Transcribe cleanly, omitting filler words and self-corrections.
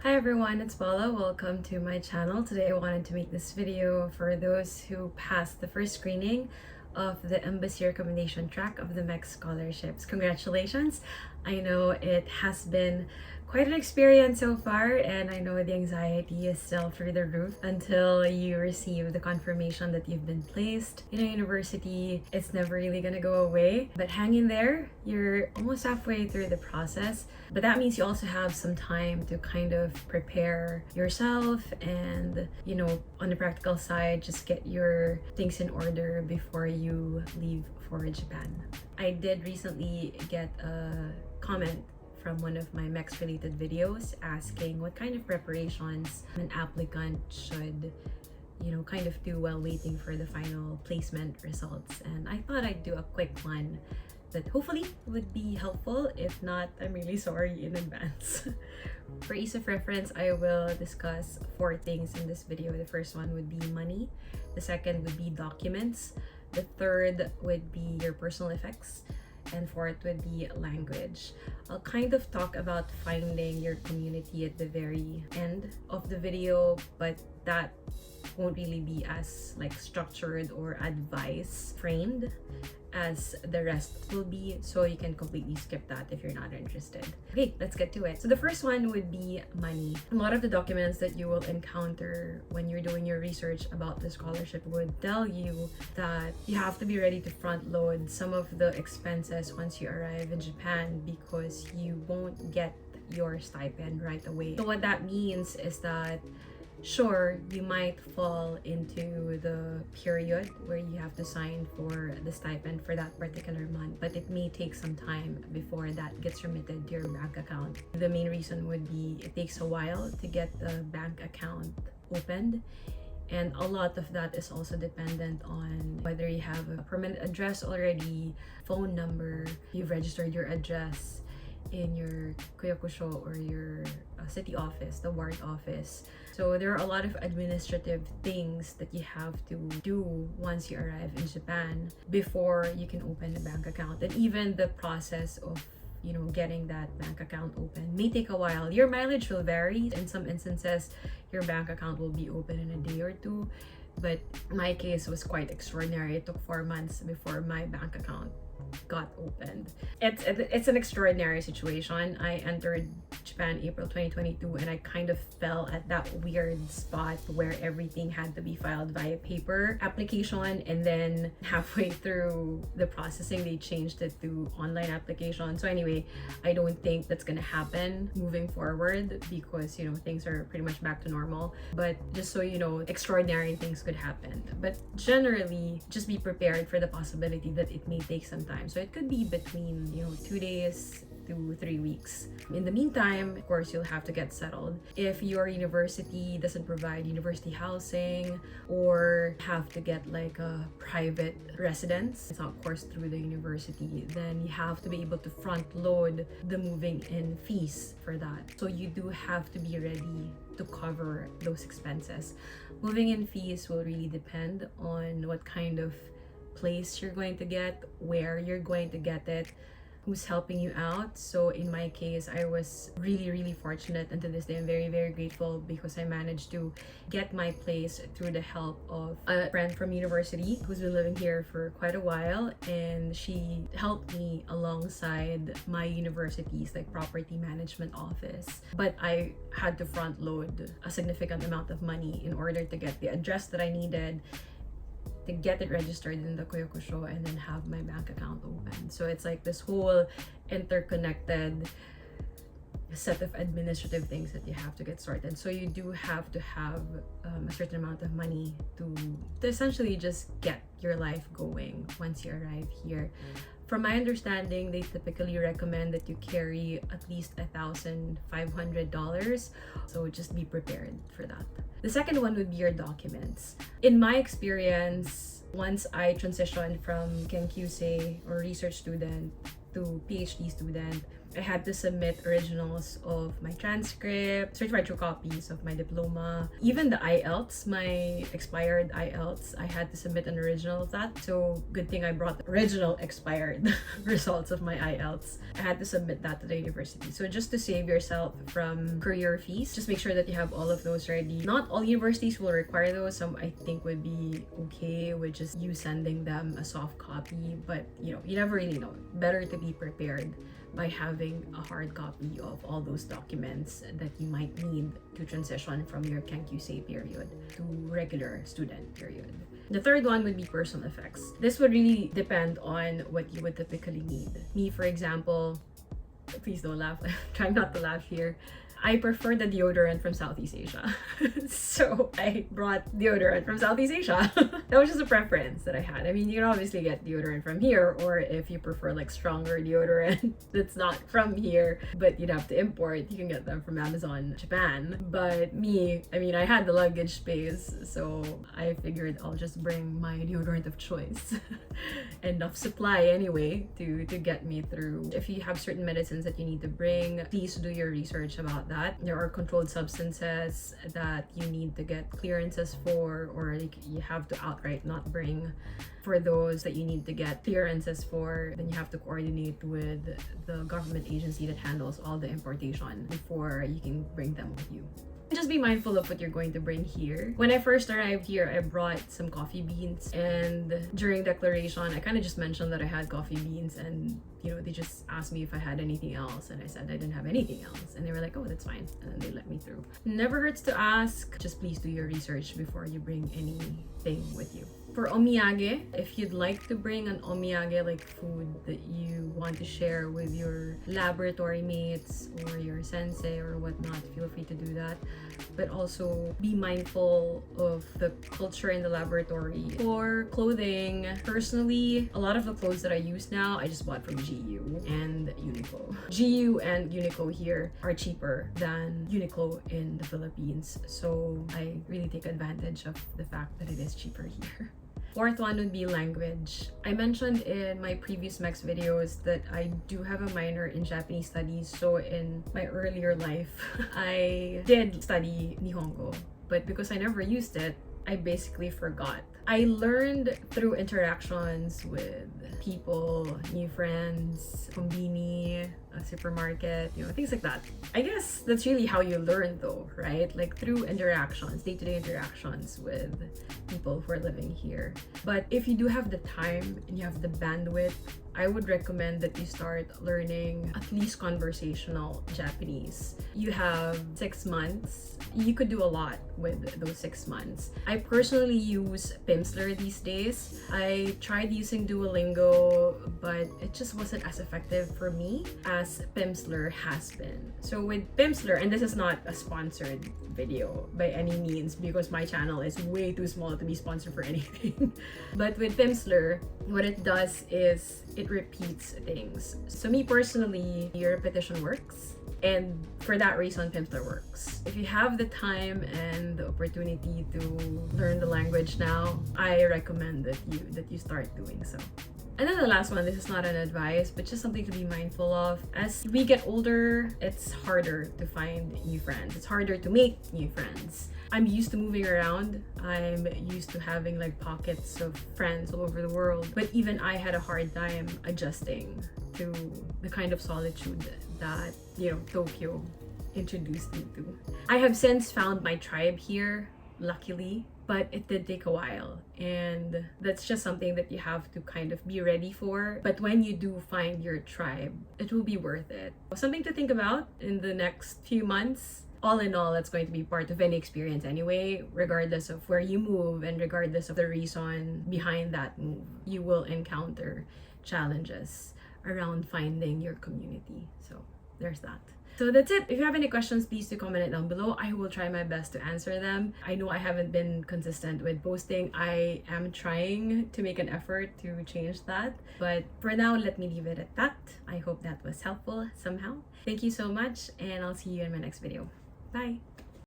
Hi everyone, it's VLLO. Welcome to my channel. Today I wanted to make this video for those who passed the first screening of the embassy recommendation track of the MEXT scholarships. Congratulations! I know it has been quite an experience so far, and I know the anxiety is still through the roof until you receive the confirmation that you've been placed in a university. It's never really gonna go away, but hang in there. You're almost halfway through the process, but that means you also have some time to kind of prepare yourself and, on the practical side, just get your things in order before you leave for Japan. I did recently get a comment from one of my MEXT related videos asking what kind of preparations an applicant should kind of do while waiting for the final placement results, and I thought I'd do a quick one that hopefully would be helpful. If not, I'm really sorry in advance. For ease of reference, I will discuss 4 things in this video. The first one would be money, the second would be documents, the third would be your personal effects, and fourth would be language. I'll kind of talk about finding your community at the very end of the video, but that won't really be as structured or advice framed as the rest will be, so you can completely skip that if you're not interested. Okay, let's get to it. So the first one would be money. A lot of the documents that you will encounter when you're doing your research about the scholarship would tell you that you have to be ready to front load some of the expenses once you arrive in Japan, because you won't get your stipend right away. So what that means is that sure, you might fall into the period where you have to sign for the stipend for that particular month, but it may take some time before that gets remitted to your bank account. The main reason would be it takes a while to get the bank account opened, and a lot of that is also dependent on whether you have a permanent address already, phone number, you've registered your address in your Kuyakusho or your city office, the ward office. So there are a lot of administrative things that you have to do once you arrive in Japan before you can open a bank account. And even the process of getting that bank account open may take a while. Your mileage will vary. In some instances, your bank account will be open in a day or two, but my case was quite extraordinary. It took 4 months before my bank account got opened. It's an extraordinary situation. I entered Japan April 2022, and I kind of fell at that weird spot where everything had to be filed via paper application, and then halfway through the processing they changed it to online application. So anyway, I don't think that's gonna happen moving forward, because things are pretty much back to normal. But just so you know, extraordinary things could happen, but generally just be prepared for the possibility that it may take some time. So it could be between 2 days to 3 weeks. In the meantime, of course, you'll have to get settled. If your university doesn't provide university housing, or have to get a private residence, it's not of course through the university, then you have to be able to front load the moving in fees for that. So you do have to be ready to cover those expenses. Moving in fees will really depend on what kind of place you're going to get, where you're going to get it, who's helping you out. So in my case, I was really fortunate, and to this day I'm very grateful, because I managed to get my place through the help of a friend from university who's been living here for quite a while, and she helped me alongside my university's property management office. But I had to front load a significant amount of money in order to get the address that I needed, to get it registered in the Kuyakusho, and then have my bank account open. So it's this whole interconnected set of administrative things that you have to get sorted. So you do have to have a certain amount of money to essentially just get your life going once you arrive here. From my understanding, they typically recommend that you carry at least $1,500, so just be prepared for that. The second one would be your documents. In my experience, once I transitioned from Kenkyusei or research student to PhD student, I had to submit originals of my transcript, certified true copies of my diploma, even the IELTS, my expired IELTS, I had to submit an original of that. So good thing I brought the original expired results of my IELTS. I had to submit that to the university. So just to save yourself from courier fees, just make sure that you have all of those ready. Not all universities will require those. Some I think would be okay with just you sending them a soft copy, but you never really know. Better to be prepared by having a hard copy of all those documents that you might need to transition from your KenQC period to regular student period. The third one would be personal effects. This would really depend on what you would typically need. Me, for example, please don't laugh. I'm trying not to laugh here. I prefer the deodorant from Southeast Asia. So I brought deodorant from Southeast Asia. That was just a preference that I had. I mean, you can obviously get deodorant from here, or if you prefer like stronger deodorant that's not from here, but you'd have to import, you can get them from Amazon, Japan. But me, I mean, I had the luggage space, so I figured I'll just bring my deodorant of choice. Enough supply anyway to get me through. If you have certain medicines that you need to bring, please do your research about that. There are controlled substances that you need to get clearances for, or you have to outright not bring. For those that you need to get clearances for, then you have to coordinate with the government agency that handles all the importation before you can bring them with you. Just be mindful of what you're going to bring here. When I first arrived here, I brought some coffee beans, and during declaration, I kind of just mentioned that I had coffee beans, and they just asked me if I had anything else, and I said I didn't have anything else, and they were like, oh, that's fine, and then they let me through. Never hurts to ask. Just please do your research before you bring anything with you. For omiyage, if you'd like to bring an omiyage, like food that you want to share with your laboratory mates or your sensei or whatnot, feel free to do that. But also be mindful of the culture in the laboratory. For clothing, personally, a lot of the clothes that I use now, I just bought from GU and Uniqlo. GU and Uniqlo here are cheaper than Uniqlo in the Philippines. So I really take advantage of the fact that it is cheaper here. Fourth one would be language. I mentioned in my previous MEXT videos that I do have a minor in Japanese studies, so in my earlier life, I did study Nihongo, but because I never used it, I basically forgot. I learned through interactions with people, new friends, kombini, a supermarket, things like that. I guess that's really how you learn though, right? Like through interactions, day-to-day interactions with people who are living here. But if you do have the time and you have the bandwidth, I would recommend that you start learning at least conversational Japanese. You have 6 months. You could do a lot with those 6 months. I personally use Pimsleur these days. I tried using Duolingo, but it just wasn't as effective for me as Pimsleur has been. So with Pimsleur, and this is not a sponsored video by any means because my channel is way too small to be sponsored for anything. But with Pimsleur, what it does is it repeats things. So me personally, your repetition works. And for that reason, Pimsleur works. If you have the time and the opportunity to learn the language now, I recommend that you start doing so. And then the last one, this is not an advice, but just something to be mindful of. As we get older, it's harder to find new friends. It's harder to make new friends. I'm used to moving around. I'm used to having like pockets of friends all over the world. But even I had a hard time adjusting to the kind of solitude that, Tokyo introduced me to. I have since found my tribe here, luckily, but it did take a while, and that's just something that you have to kind of be ready for. But when you do find your tribe, it will be worth it. Something to think about in the next few months. All in all, that's going to be part of any experience anyway, regardless of where you move and regardless of the reason behind that move. You will encounter challenges around finding your community. So there's that. So that's it. If you have any questions, please do comment it down below. I will try my best to answer them. I know I haven't been consistent with posting. I am trying to make an effort to change that. But for now, let me leave it at that. I hope that was helpful somehow. Thank you so much, and I'll see you in my next video. Bye!